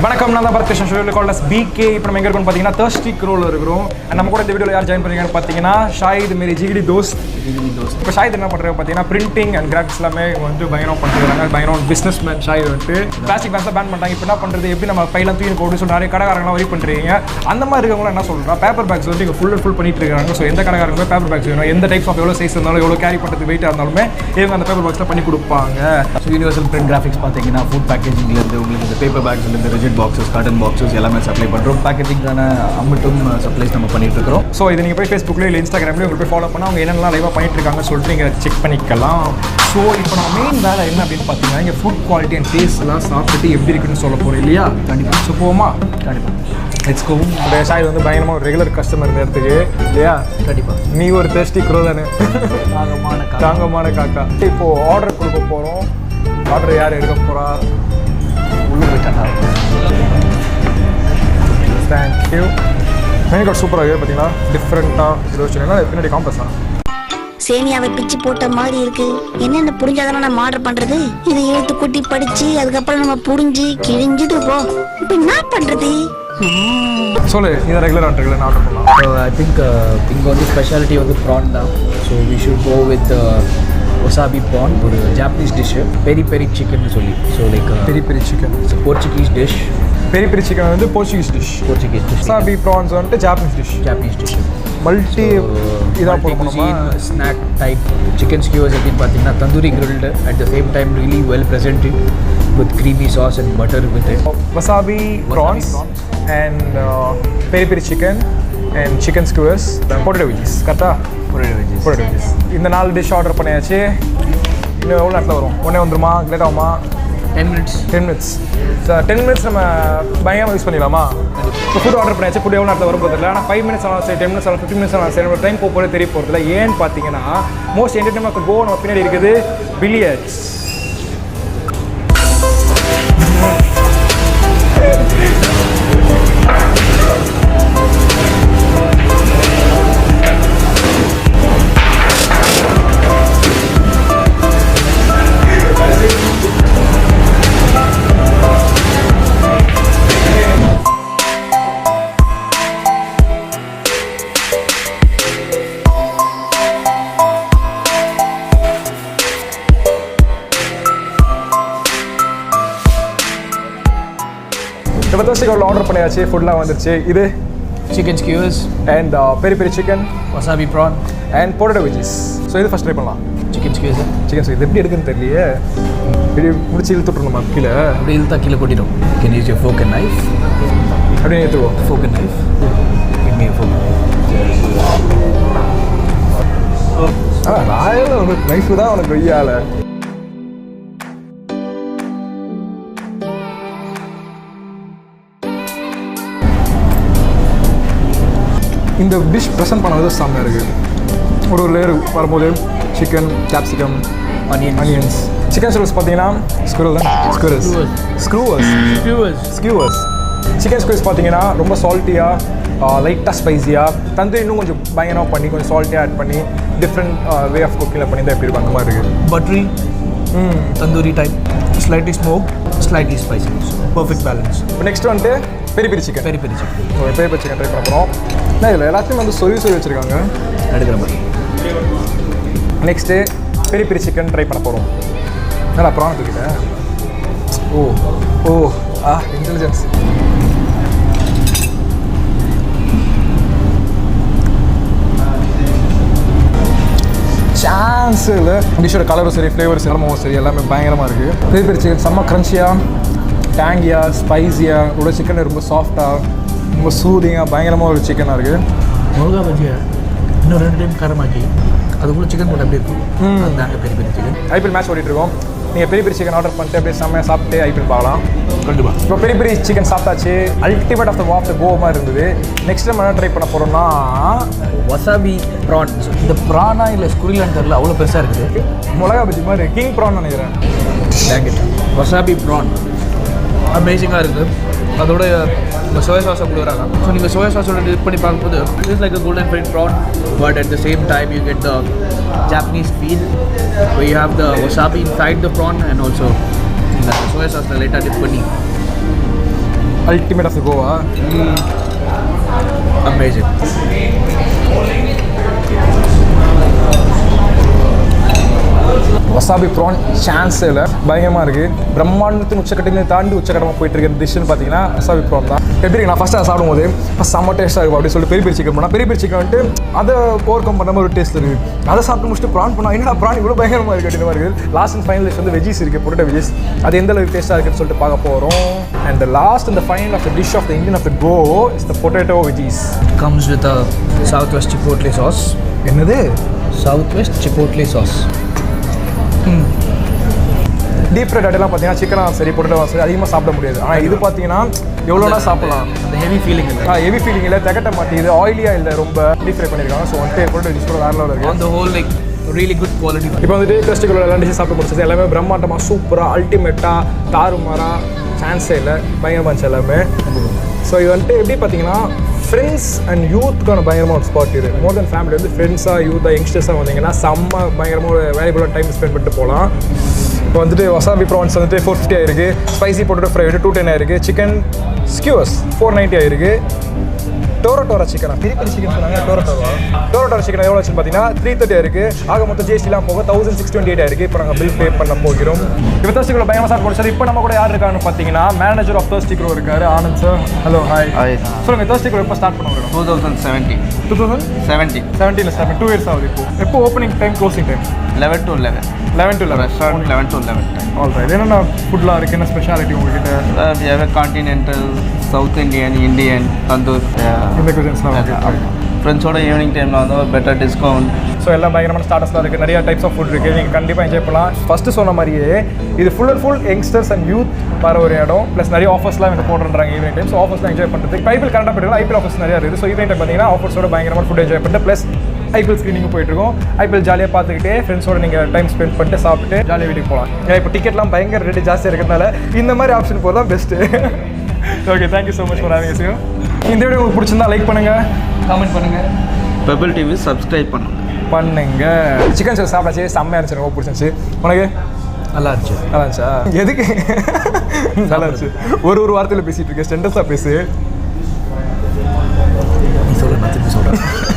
வணக்கம், நான் தான் பரத்கிருஷ்ணன். ஷோவில் கால் அஸ் பிகே. இப்போ நம்ம எங்கே இருக்கோம்னு பார்த்தீங்கன்னா தர்ஸ்டி க்ரோவில் இருக்கிறோம். அண்ட் நம்ம கூட இந்த வீடியோவில் யார் ஜாயின் பண்ணுறீங்கன்னு பார்த்தீங்கன்னா ஷாயித் மாரி ஜிகிடி தோஸ்த். இப்போ ஷாயித் என்ன பண்ணுறது பார்த்தீங்கன்னா பிரிண்டிங் அண்ட் கிராஃபிக்ஸ் எல்லாமே வந்து பயங்கரம் பண்ணுறாங்க. பயங்கரம் பிஸ்னஸ் மேன் ஷாயித் வந்துட்டு பிளாஸ்டிக் பேன்ஸை பேன் பண்ணிட்டாங்க. இப்போ என்ன பண்ணுறது, எப்படி நம்ம பையெல்லாம் தூக்கி போட்டு சொல்லி நிறைய கடைக்காரங்களாம் ஒரி பண்ணுறீங்க. அந்த மாதிரி இருக்கவங்களாம் என்ன சொல்கிறா, பேப்பர் பேக்ஸ் வந்து இங்கே ஃபுல் அண்ட் ஃபுல் பண்ணிட்டு இருக்காங்க. ஸோ எந்த கடைக்காரங்களுமே பேப்பர் பேக்ஸ் வேணும், எந்த டைப்ஸ் ஆஃப் எவ்வளோ சைஸ் இருந்தாலும் எவ்வளோ கேரி பண்ணுறது வெயிட்டாக இருந்தாலுமே இவங்க அந்த பேப்பர் பேக்ஸில் பண்ணி கொடுப்பாங்க. ஸோ யூனிவர்சல் பிரிண்ட் கிராஃபிக்ஸ் பார்த்தீங்கன்னா ஃபுட் பேக்கேஜிங்லேருந்து உங்களுக்கு இந்த பேப்பர் பேக்ஸ்லேருந்து ரிஜிட் பாக்ஸஸ், காட்டன் பாக்ஸஸ் எல்லாமே சப்ளை பண்ணுறோம். பேக்கேஜிங்கான அம்மட்டும் சப்ளைஸ் நம்ம பண்ணிட்டு இருக்கிறோம். ஸோ இது நீங்கள் போய் ஃபேஸ்புக்கில் இல்லை இன்ஸ்டாகிராம்லேயும் உங்களுக்கு போய் ஃபாலோ பண்ணால் அவங்க என்னெல்லாம் லைவாக பண்ணிட்டு இருக்காங்கன்னு சொல்லிட்டு நீங்கள் செக் பண்ணிக்கலாம். ஸோ இப்போ நம்ம மெயின் வேலை என்ன அப்படின்னு பார்த்தீங்கன்னா இங்கே ஃபுட் குவாலிட்டி அண்ட் டேஸ்ட்லாம் சாப்பிட்டு எப்படி இருக்குன்னு சொல்ல போகிறோம் இல்லையா? கண்டிப்பாக. ஸோ போமா? கண்டிப்பாக. Let's go. இந்த ஷாயித் வந்து பயங்கரமாக ஒரு ரெகுலர் கஸ்டமர் இந்த இடத்துக்கு இல்லையா? கண்டிப்பாக. நீ ஒரு டேஸ்டி க்ரோ தானே, தாங்கமான காக்கா. இப்போது ஆர்டர் கொடுக்க போகிறோம். ஆர்டர் யார் எடுக்க போகிறா? உள்ளே விட்டா. தேங்க்யூ. மெனு கார்டு சூப்பராக இருக்குது பார்த்தீங்கன்னா, டிஃப்ரெண்ட்டாக இது வச்சுருக்கீங்கன்னா பின்னாடி காம்பஸா சேமியாவை பிச்சு போட்ட மாதிரி இருக்கு. என்னென்ன புரிஞ்சாதானே நம்ம ஆர்டர் பண்றது? இதை எழுத்து கூட்டி படிச்சு அதுக்கப்புறம் நம்ம புரிஞ்சு கிழிஞ்சுட்டு போ. இப்போ என்ன பண்றது? சொல்லு, இதை ரெகுலர் ஆர்டர் பண்ணலாம். ஸோ ஐ திங்க் இங்கே வந்து ஸ்பெஷாலிட்டி வந்து ப்ரான் தான். So we should go with wasabi prawn, ஒரு Japanese dish, peri peri chicken சொல்லி. So like peri peri chicken Portuguese dish. Peri peri chicken வந்து போர்ச்சுகீஸ் டிஷ். ஒசாபி ப்ரான்ஸ் வந்துட்டு Japanese dish. Multi இதாக போடுவோம். Snack type chicken skewers எப்படின்னு பார்த்தீங்கன்னா tandoori grilled at the same time really well presented with creamy sauce and butter with it. Wasabi prawns and peri peri chicken and chicken skewers, potato wedges. கரெக்டா? potato wedges. இந்த 4 dish order பண்ணியாச்சு. இன்னும் எவ்வளோ நேரத்தில் வரும்? உடனே வந்துருமா, லேட் ஆகுமா? 10 minutes. ஸோ 10 minutes நம்ம பயங்கரமாக யூஸ் பண்ணிடலாமா? இப்போ ஃபுட் ஆர்டர் பண்ணியாச்சு. ஃபுட் எவ்வளோ நேரத்தில் வரும் இல்லை. ஆனால் 5 minutes ஆனாலும் சரி, 10 minutes ஆனாலும் 15 minutes ஆனாலும் சரி, நம்ம டைம் போகிறது தெரிய போகிறதில்ல. ஏன்னு பார்த்தீங்கன்னா மோஸ்ட் என்டர்டைன்மெண்ட் கோ நம்ம பின்னாடி இருக்குது பில்லியர்ட்ஸ். இப்போ தோசைக்கு ஆர்டர் பண்ணியாச்சு. ஃபுட்லாம் வந்துருச்சு. இது chicken skewers and peri peri chicken, wasabi prawn and potato veggies. So இது ஃபஸ்ட் ட்ரை பண்ணலாம். சிக்கன் ஸ்கியூவர்ஸ் இது எப்படி எடுக்குன்னு தெரியலையே. இப்படி முடிச்சு இழுத்துட்ருணுமா கீழே? அப்படி இழுத்தா கீழே கொட்டிடும். Can use your fork and knife. அப்படியே எடுத்துவோம். Fork and knife. ராயல் உனக்கு நைஃபு தான் உனக்கு வெய்யால. இந்த டிஷ் ப்ரெசென்ட் பண்ணது செம்மையாக இருக்குது. ஒரு லேயர் வரும்போது சிக்கன், கேப்சிகம், ஆனியன்ஸ். சிக்கன் ஸ்க்ரூவர்ஸ் பார்த்தீங்கன்னா ஸ்க்ரூவர்ஸ். சிக்கன் ஸ்க்ரூவர்ஸ் பார்த்தீங்கன்னா ரொம்ப சால்ட்டியாக, லைட்டாக ஸ்பைஸியாக, தந்தூரி இன்னும் கொஞ்சம் பயங்கரமாக பண்ணி கொஞ்சம் சால்ட்டியாக ஆட் பண்ணி டிஃப்ரெண்ட் வே ஆஃப் குக்கிங்கில் பண்ணி தான் எப்படி இருக்கும் அந்த மாதிரி இருக்குது. Buttery tandoori type, slightly smoke, slightly spicy, perfect balance. இப்போ நெக்ஸ்ட் வந்துட்டு பெரி பெரி சிக்கன் ஒரு பெரி பெரி சிக்கன் ட்ரை பண்ண போகிறோம். இதில் எல்லாத்தையும் வந்து சொறி வச்சுருக்காங்க எடுக்கிற மாதிரி. நெக்ஸ்ட்டு பெரி பெரி சிக்கன் ட்ரை பண்ண போகிறோம். நல்லா ப்ரான் தூக்கிட்டேன். இன்டெலிஜென்ஸ். சான்ஸ் இல்லை. டிஷ்ஷோட கலரும் சரி, ஃப்ளேவர்ஸ் எல்லாமும் சரி, எல்லாமே பயங்கரமாக இருக்குது. பெரி பெரி சிக்கன் செம்ம க்ரன்ச்சியாக, டேங்கியாக, ஸ்பைஸியாக, உள்ள சிக்கன் ரொம்ப சாஃப்டாக, ரொம்ப சூதிங்காக, பயங்கரமாக ஒரு சிக்கனாக இருக்குது. மிளகா பஜ்ஜியை இன்னும் 2 டைம் காரமாக்கி அதுக்குள்ளே சிக்கன் போட்டு எப்படி இருக்கும்? நாங்கள் பெரிய பெரிய சிக்கன் ஐபிஎல் மேட்ச் ஓடிட்டுருக்கோம். நீங்கள் பெரிய பெரிய சிக்கன் ஆர்டர் பண்ணிட்டு அப்படியே செம்மையாக சாப்பிட்டு ஐபிஎல் பார்க்கலாம். கண்டிப்பாக. இப்போ பெரிய பெரிய சிக்கன் சாப்பிட்டாச்சு. அல்டிமேட் ஆஃப் த கோ மாதிரி இருந்தது. நெக்ஸ்ட் நம்ம என்ன ட்ரை பண்ண போகிறோம்னா வசாபி ப்ரான். இந்த ப்ரானா இல்லை ஸ்குரிலான்னு தெரியல, அவ்வளோ பெருசாக இருக்குது. மிளகா பஜ்ஜி மாதிரி கிங் ப்ரான் நினைக்கிறேன். வசாபி ப்ரான் அமேசிங்காக இருக்குது. அதோட soya sauce கொடுக்குறாங்க. ஸோ நீங்கள் soya sauce டிப் பண்ணி பார்க்கும்போது it's like a golden fried prawn, but at the same time you get the Japanese feel where you have the wasabi inside the prawn and also the soya sauce லைட்டாக dip பண்ணி ultimate of Goa. Amazing. Wasabi prawn சான்ஸே இல்லை, பயங்கரமாக இருக்குது. பிரம்மாண்டத்தின் உச்சக்கட்டத்தையும் தாண்டி உச்சக்கட்டமாக போயிட்டு இருக்கிற டிஷ்ஷுன்னு பார்த்தீங்கன்னா வசாபி ப்ரான் தான். எப்படி இருக்கு நான் ஃபஸ்ட்டு அதை சாப்பிடும்போது செம்ம டேஸ்ட்டாக இருக்கும் அப்படின்னு சொல்லி பெரிய பெரிய சிக்கன் போனால் பெரிய பெரிய சிக்கன் வந்துட்டு அதை ஓவர் கம் பண்ண ஒரு டேஸ்ட் இருக்குது. அதை சாப்பிட்டு முடிச்சுட்டு ப்ரான் பண்ணால் என்னடா ப்ரான் இவ்வளோ பயங்கரமாக இருக்குது அப்படின்னு மாதிரி இருக்குது. லாஸ்ட் அண்ட் ஃபைனல் வந்து வெஜ்ஜீஸ் இருக்குது, பொட்டேட்டோ வெஜ்ஜீஸ். அது எந்த அளவுக்கு டேஸ்ட்டாக இருக்குன்னு சொல்லிட்டு பார்க்க போகிறோம். அண்ட் த லாஸ்ட் இந்த final of the dish of the Indian of the go is the potato veggies. Comes with south west chipotle sauce. என்னது? South west chipotle sauce. Deep fried ஐட்டெல்லாம் பார்த்தீங்கன்னா சிக்கனாக சரி பொட்டேட்டோ சரி அதிகமாக சாப்பிட முடியாது. ஆனால் இது பார்த்தீங்கன்னா எவ்வளோனா சாப்பிடலாம். அந்த ஹெவி ஃபீலிங் இல்லை. ஹெவி ஃபீலிங் இல்லை, திகட்ட மாட்டேங்குது, ஆயிலியாக இல்லை, ரொம்ப டீப் ஃப்ரை பண்ணியிருக்காங்க. ஸோ வந்துட்டு பொட்டேட்டோ டிஷ் கூட வேறு லெவலில் இருக்குது. அந்த whole like really good quality. இப்போ வந்துட்டு டெஸ்ட்டுக்குள்ள எல்லாம் டிஷ்ஷஸ் சாப்பிட்டு முடிச்சது எல்லாமே பிரம்மாண்டமாக சூப்பராக அல்டிமேட்டாக தாறுமாறாக சான்ஸே இல்லை, பயங்கரமாக இருந்துச்சு எல்லாமே. ஸோ இது வந்துட்டு எப்படி பார்த்தீங்கன்னா ஃப்ரெண்ட்ஸ் அண்ட் யூத்துக்கான பயங்கரமாக ஒரு ஸ்பாட் இது. மோர் தென் ஃபேமிலி வந்து ஃப்ரெண்ட்ஸாக யூத்தாக யங்ஸ்டர்ஸாக வந்தீங்கன்னா செம்ம பயங்கரமாக ஒரு வேல்யூபுளான டைம் ஸ்பெண்ட் பண்ணிட்டு போகலாம். இப்போ வந்துட்டு வசாபி ப்ரான்ஸ் வந்துட்டு 450 ஆயிருக்கு, ஸ்பைசி பொட்டேட்டோ ஃப்ரை வந்துட்டு 210 ஆயிருக்கு, சிக்கன் ஸ்கியூஸ் 490 ஆயிருக்கு, டோரட்டோரா சிக்கனா பெரிய பெரிய சிக்கன் சொன்னாங்க. டோரட்டோரா சிக்கன் எவ்வளோ வச்சுன்னு பார்த்தீங்கன்னா 330 ஆயிருக்கு. ஆக மொத்தம் ஜிஎஸ்டிலாம் போக 1628 ஆயிருக்கு. இப்போ நாங்கள் பில் பே பண்ண போகிறோம். இப்போ தர்ஸ்டிக்குள்ள பயங்கரமாக சாப்பிட்டு முடிச்சது. இப்போ நம்ம கூட யார் இருக்கான்னு பார்த்தீங்கன்னா மேனேஜர் ஆஃப் தர்ஸ்டிக்ரோ இருக்காரு, ஆனந்த் சார். Hello, hi. சொல்லுங்கள், தர்ஸ்டிக்குள்ள எப்போ ஸ்டார்ட் பண்ண வரும்? 2017 2 இயர்ஸ் ஆகுது. எப்போ opening time, closing time? 11 to 11. Restaurant 11 to 11 time. All right. என்னென்ன ஃபுட்லாம் இருக்குது, என்ன ஸ்பெஷாலிட்டி உங்ககிட்ட? We have a continental, South Indian, Indian, tandoor. இந்த cuisines-லாம் இருக்குது. ஃப்ரெண்ட்ஸோட ஈவினிங் டைமில் வந்து ஒரு பெட்டர் டிஸ்கவுண்ட். ஸோ எல்லாம் பயங்கரமான ஸ்டார்டர்ஸ்லாம் இருக்குது, நிறைய டைப்ஸ் ஆஃப் ஃபுட் இருக்குது, நீங்கள் கண்டிப்பாக என்ஜாய் பண்ணலாம். ஃபஸ்ட்டு சொன்ன மாதிரியே இது full and full youngsters and youth வர ஒரு இடம். ப்ளஸ் நிறைய ஆஃபர்ஸ்லாம் இங்கே போடுறாங்க ஈவினிங் டைம். ஸோ ஆஃபர்ஸ்லாம் என்ஜாய் பண்ணுறது ஐபிஎல் கரெக்டாக போய்ட்டு ஐபிஎல் ஆஃபர்ஸ் நிறையா இருக்குது. ஸோ ஈவினிங் டைம் பார்த்தீங்கன்னா ஆஃபர்ஸோட பயங்கரமான ஃபுட் என்ஜாய் பண்ணிட்டு ப்ளஸ் ஐபிஎல் ஸ்க்ரீனிங்கும் போயிட்டுருக்கோம். ஐபிஎல் ஜாலியாக பார்த்துக்கிட்டே ஃப்ரெண்ட்ஸோட நீங்கள் டைம் ஸ்பெண்ட் பண்ணிட்டு சாப்பிட்டு ஜாலியாக வீட்டுக்கு போகலாம். ஏன்னா இப்போ டிக்கெட்லாம் பயங்கர ரேட்டு ஜாஸ்தியாக இருக்கிறதுனால இந்த மாதிரி ஆப்ஷன் போகிறது தான் best. Okay, thank you so much for having as you. இந்த வீடியோ உங்களுக்கு பிடிச்சிருந்தா லைக் பண்ணுங்கள், கமெண்ட் பண்ணுங்கள், பெபிள் டிவி சப்ஸ்கிரைப் பண்ணுங்க. சிக்கன் சார் சாப்பிடாச்சு, செம்மையாக இருந்துச்சு, ரொம்ப பிடிச்சிருந்துச்சு. உனக்கு நல்லா இருந்துச்சு. நல்லா இருந்துச்சா? எதுக்கு நல்லா இருந்துச்சு? ஒரு வார்த்தையில் பேசிகிட்டு இருக்கேன், ஸ்டெண்டஸாக பேசு. நீ சொல்ல, நான் திருப்பி சொல்கிறேன்.